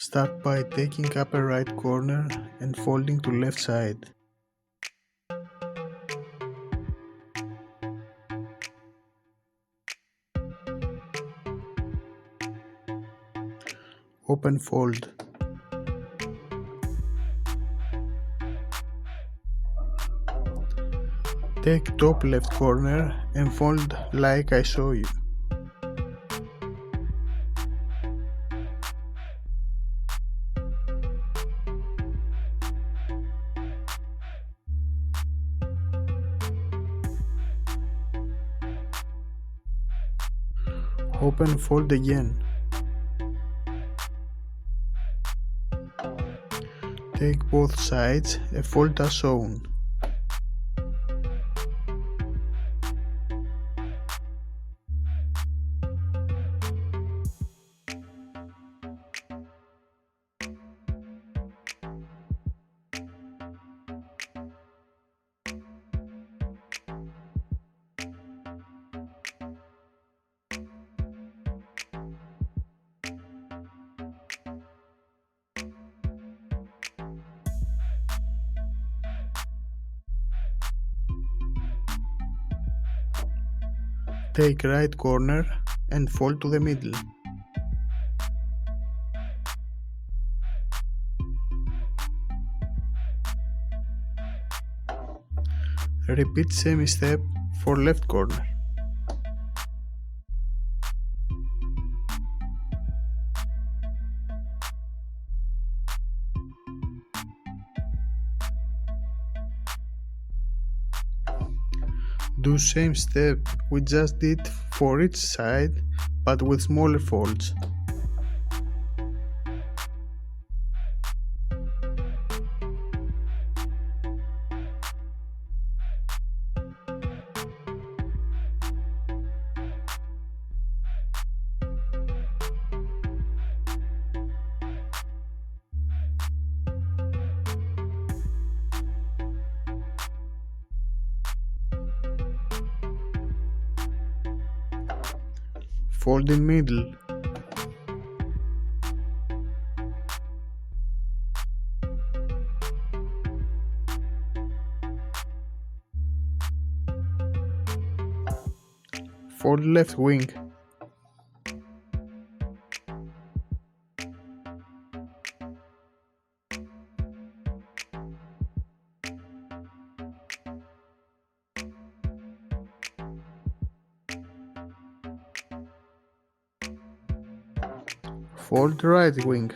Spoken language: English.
Start by taking upper right corner and folding to left side. Open fold. Take top left corner and fold like I show you. Open fold again. Take both sides and fold as shown. Take right corner and fold to the middle. Repeat same step for left corner. Do same step we just did for each side, but with smaller folds. Fold in middle. Fold left wing. Fold right wing.